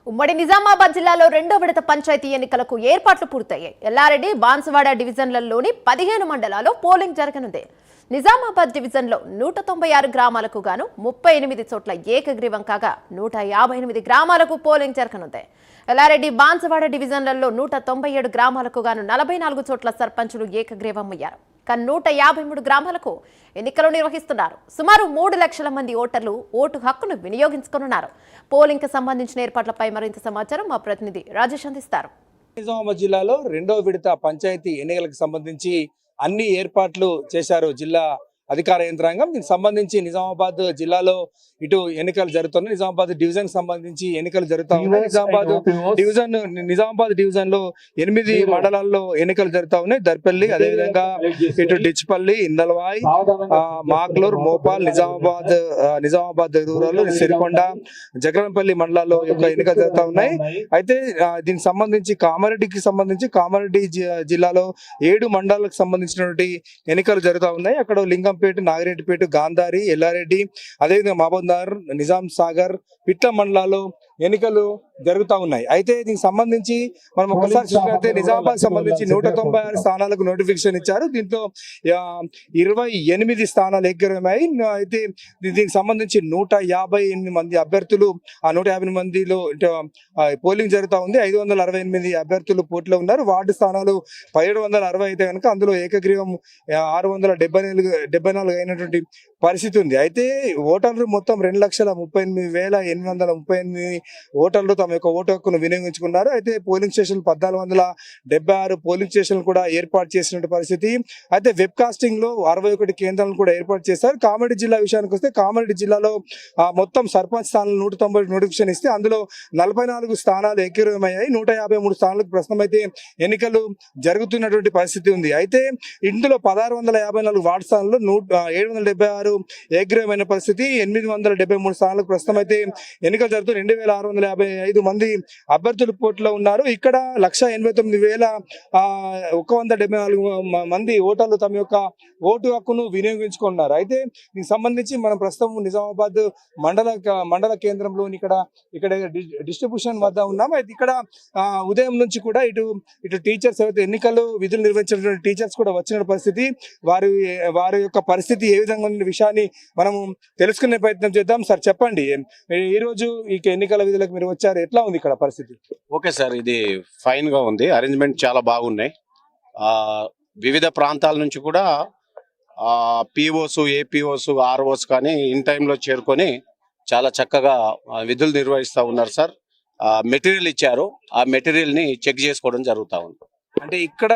ఉమ్మడి నిజామాబాద్ జిల్లాలో రెండో విడత పంచాయతీ ఎన్నికలకు ఏర్పాట్లు పూర్తయ్యాయి. ఎల్లారెడ్డి, బాన్సువాడ డివిజన్లలోని 15 మండలాల్లో పోలింగ్ జరగనుంది. నిజామాబాద్ డివిజన్లో 196 గ్రామాలకు గాను 38 చోట్ల ఏకగ్రీవం కాగా 158 గ్రామాలకు పోలింగ్ జరగనుంది. ఎల్లారెడ్డి, బాన్సువాడ డివిజన్లలో 197 గ్రామాలకు గాను 44 చోట్ల సర్పంచులు ఏకగ్రీవం అయ్యారు. 153 గ్రామాలకు ఎన్నికలు నిర్వహిస్తున్నారు. సుమారు 3 లక్షల మంది ఓటర్లు ఓటు హక్కును వినియోగించుకున్నారు. పోలింగ్ కి సంబంధించిన ఏర్పాట్లపై మరింత సమాచారం మా ప్రతినిధి రాజేష్ అందిస్తారు. నిజామాబాద్ జిల్లాలో రెండో విడత పంచాయతీ ఎన్నికలకు సంబంధించి అన్ని ఏర్పాట్లు చేశారు జిల్లా అధికార యంత్రాంగం. దీనికి సంబంధించి నిజామాబాద్ జిల్లాలో ఇటు ఎన్నికలు జరుగుతున్నాయి. నిజామాబాద్ డివిజన్ సంబంధించి ఎన్నికలు జరుగుతా ఉన్నాయి. నిజామాబాద్ డివిజన్ లో 8 మండలాల్లో ఎన్నికలు జరుగుతా ఉన్నాయి. దర్పల్లి, అదేవిధంగా ఇటు డిచ్పల్లి, ఇందల్వాయి, మాగ్లూర్, మోపాల్, నిజామాబాద్ రూరల్, సిరికొండ, జగరంపల్లి మండలాల్లో యొక్క ఎన్నికలు జరుగుతా ఉన్నాయి. అయితే దీనికి సంబంధించి కామారెడ్డి జిల్లాలో 7 మండలాలకు సంబంధించినటువంటి ఎన్నికలు జరుగుతా ఉన్నాయి. అక్కడ లింగంపేట, నాగిరెడ్డిపేట, గాంధారి, ఎల్లారెడ్డి, అదేవిధంగా మహబూబ్నగర్, నిజాం సాగర్, పిట్ల మండలాల్లో ఎన్నికలు జరుగుతూ ఉన్నాయి. అయితే దీనికి సంబంధించి మనం ఒకసారి చూసినట్లయితే నిజామాబాద్ సంబంధించి 196 స్థానాలకు నోటిఫికేషన్ ఇచ్చారు. దీంట్లో 28 స్థానాలు ఏకగ్రీవమయ్యాయి. అయితే దీనికి సంబంధించి 158 మంది అభ్యర్థులు, ఆ 150 మందిలో పోలింగ్ జరుగుతూ ఉంది. 568 అభ్యర్థులు పోటీలో ఉన్నారు. వార్డు స్థానాలు 1760 అయితే కనుక అందులో ఏకగ్రీవం 674 అయినటువంటి పరిస్థితి ఉంది. అయితే ఓటర్లు మొత్తం 2,38,838 ఓటర్లు తమ యొక్క ఓటు హక్కును వినియోగించుకున్నారు. అయితే పోలింగ్ స్టేషన్ 1476 పోలింగ్ స్టేషన్లు కూడా ఏర్పాటు చేసిన పరిస్థితి. అయితే వెబ్ కాస్టింగ్ లో 61 కేంద్రాలను కూడా ఏర్పాటు చేశారు. కామారెడ్డి జిల్లా విషయానికి వస్తే కామారెడ్డి జిల్లాలో మొత్తం సర్పంచ్ స్థానాలు 190 నోటిఫికేషన్ ఇస్తే అందులో 44 స్థానాలు ఏకీకృతమయ్యాయి. 153 స్థానాలకు ప్రస్తుతం అయితే ఎన్నికలు జరుగుతున్నటువంటి పరిస్థితి ఉంది. అయితే ఇందులో 1654 వార్డు స్థానాల్లో 776 ఏకగ్రీవమైన పరిస్థితి. 873 స్థానాలకు ప్రస్తుతం అయితే ఎన్నికలు జరుగుతుంది. 2655 మంది అభ్యర్థులు పోటీలో ఉన్నారు. ఇక్కడ 1,89,174 మంది ఓటర్లు తమ యొక్క ఓటు హక్కును వినియోగించుకున్నారు. అయితే దీనికి సంబంధించి మనం ప్రస్తుతం నిజామాబాద్ మండల కేంద్రంలోని ఇక్కడ డిస్ట్రిబ్యూషన్ వద్ద ఉన్నాం. అయితే ఇక్కడ ఉదయం నుంచి కూడా ఇటు టీచర్స్ ఏవైతే ఎన్నికలు విధులు నిర్వహించినటువంటి టీచర్స్ కూడా వచ్చిన పరిస్థితి. వారి యొక్క పరిస్థితి ఏ విధంగా ఉన్న విషయాన్ని మనము తెలుసుకునే ప్రయత్నం చేద్దాం. సార్, చెప్పండి, ఈ రోజు ఈ ఎన్నికల విధులకు మీరు వచ్చారు, ఎట్లా ఉంది ఇక్కడ పరిస్థితి? ఓకే సార్, ఇది ఫైన్ గా ఉంది. అరేంజ్మెంట్ చాలా బాగున్నాయి. వివిధ ప్రాంతాల నుంచి కూడా పిఓస్, ఏపీఓస్, ఆర్ఓస్ కానీ ఇన్ టైంలో చేరుకొని చాలా చక్కగా విధులు నిర్వహిస్తూ ఉన్నారు సార్. మెటీరియల్ ఇచ్చారు, ఆ మెటీరియల్ ని చెక్ చేసుకోవడం జరుగుతూ ఉంది. అంటే ఇక్కడ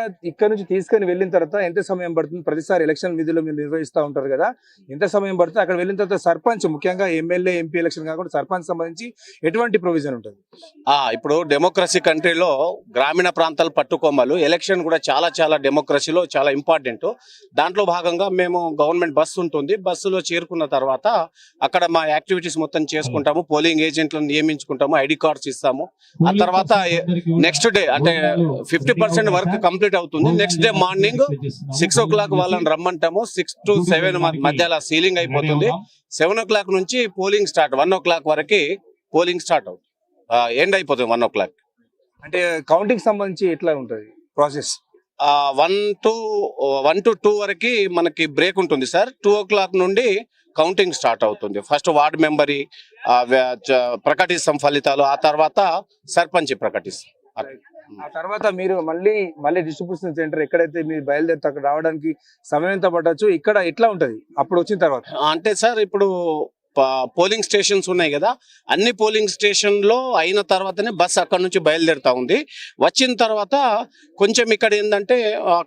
నుంచి తీసుకొని వెళ్ళిన తర్వాత ఎంత సమయం పడుతుంది? ప్రతిసారి ఎలక్షన్ విధులు మీరు నిర్వహిస్తూ ఉంటారు కదా, ఎంత సమయం పడుతుంది? అక్కడ వెళ్ళిన తర్వాత సర్పంచ్, ముఖ్యంగా ఎమ్మెల్యే, ఎంపీ ఎలక్షన్ కాకుండా సర్పంచ్ సంబంధించి ఎటువంటి ప్రొవిజన్ ఉంటుంది? ఇప్పుడు డెమోక్రసీ కంట్రీలో గ్రామీణ ప్రాంతాలు పట్టుకోమలు ఎలక్షన్ కూడా చాలా డెమోక్రసీలో చాలా ఇంపార్టెంట్. దాంట్లో భాగంగా మేము గవర్నమెంట్ బస్సు ఉంటుంది. బస్సులో చేరుకున్న తర్వాత అక్కడ మా యాక్టివిటీస్ మొత్తం చేసుకుంటాము. పోలింగ్ ఏజెంట్లను నియమించుకుంటాము, ఐడి కార్డ్స్ ఇస్తాము. ఆ తర్వాత నెక్స్ట్ డే అంటే 50% వర్క్ కంప్లీట్ అవుతుంది. నెక్స్ట్ డే మార్నింగ్ 6 o'clock వాళ్ళని రమ్మంటాము. 6 to 7 మధ్యలో సీలింగ్ అయిపోతుంది. 7 o'clock నుంచి పోలింగ్ స్టార్ట్. 1 o'clock వరకు పోలింగ్ స్టార్ట్ అవుతుంది, ఎండ్ అయిపోతుంది 1 o'clock. అంటే కౌంటింగ్ సంబంధించి ఎట్లా ఉంటుంది ప్రాసెస్? 1 to 2 వరకు మనకి బ్రేక్ ఉంటుంది సార్. 2 o'clock నుండి కౌంటింగ్ స్టార్ట్ అవుతుంది. ఫస్ట్ వార్డ్ మెంబర్ ప్రకటిస్తాం ఫలితాలు, ఆ తర్వాత సర్పంచ్ ప్రకటిస్తాం. ఆ తర్వాత మీరు మళ్ళీ డిస్ట్రిబ్యూషన్ సెంటర్ ఎక్కడైతే మీరు బయలుదేరితే అక్కడ రావడానికి సమయం ఎంత పట్టచ్చు? ఇక్కడ ఎట్లా ఉంటది అప్పుడు వచ్చిన తర్వాత? అంటే సార్, ఇప్పుడు పోలింగ్ స్టేషన్స్ ఉన్నాయి కదా, అన్ని పోలింగ్ స్టేషన్ లో అయిన తర్వాతనే బస్ అక్కడ నుంచి బయలుదేరుతా ఉంది. వచ్చిన తర్వాత కొంచెం ఇక్కడ ఏంటంటే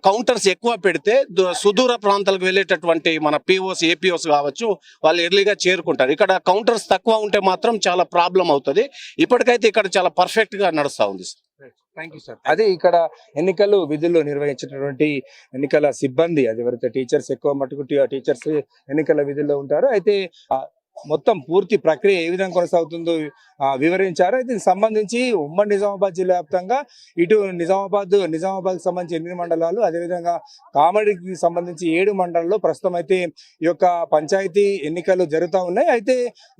కౌంటర్స్ ఎక్కువ పెడితే సుదూర ప్రాంతాలకు వెళ్ళేటటువంటి మన పిఓస్, ఏపీఓస్ కావచ్చు, వాళ్ళు ఎర్లీగా చేరుకుంటారు. ఇక్కడ కౌంటర్స్ తక్కువ ఉంటే మాత్రం చాలా ప్రాబ్లం అవుతుంది. ఇప్పటికైతే ఇక్కడ చాలా పర్ఫెక్ట్ గా నడుస్తా ఉంది. Thank you sir. అదే ఇక్కడ ఎన్నికలు విధుల్లో నిర్వహించినటువంటి ఎన్నికల సిబ్బంది, అది ఎవరైతే టీచర్స్ ఎక్కువ మటుకు టీచర్స్ ఎన్నికల విధుల్లో ఉంటారు. అయితే మొత్తం పూర్తి ప్రక్రియ ఏ విధంగా కొనసాగుతుందో వివరించారు. అయితే దీనికి సంబంధించి ఉమ్మడి నిజామాబాద్ జిల్లా వ్యాప్తంగా ఇటు నిజామాబాద్ సంబంధించి 8 మండలాలు, అదేవిధంగా కామారెడ్డికి సంబంధించి 7 మండలాల్లో ప్రస్తుతం అయితే ఈ యొక్క పంచాయతీ ఎన్నికలు జరుగుతూ ఉన్నాయి. అయితే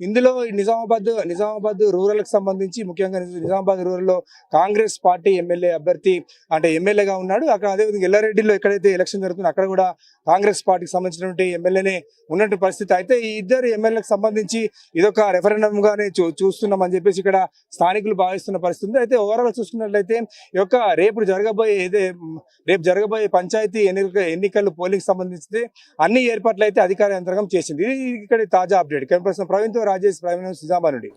ఇందులో నిజామాబాద్ రూరల్ కి సంబంధించి ముఖ్యంగా నిజామాబాద్ రూరల్ లో కాంగ్రెస్ పార్టీ ఎమ్మెల్యే అభ్యర్థి అంటే ఎమ్మెల్యేగా ఉన్నాడు. అక్కడ అదేవిధంగా ఎల్లారెడ్డిలో ఎక్కడైతే ఎలక్షన్ జరుగుతుందో అక్కడ కూడా కాంగ్రెస్ పార్టీకి సంబంధించినటువంటి ఎమ్మెల్యేనే ఉన్నటువంటి పరిస్థితి. అయితే ఈ ఇద్దరు ఎమ్మెల్యేలకు సంబంధించి ఇదొక రెఫరెండం గానే చూస్తున్నామని చెప్పేసి ఇక్కడ స్థానికులు భావిస్తున్న పరిస్థితి ఉంది. అయితే ఓవరాల్ చూసుకున్నట్లయితే ఈ యొక్క రేపు జరగబోయే పంచాయతీ ఎన్నికలు పోలింగ్ సంబంధించి అన్ని ఏర్పాట్లు అయితే అధికార యంత్రాంగం చేసింది. ఇది ఇక్కడ తాజా అప్డేట్. ప్రవీణ్ తో రాజేష్, నిజామాబాద్ నుండి.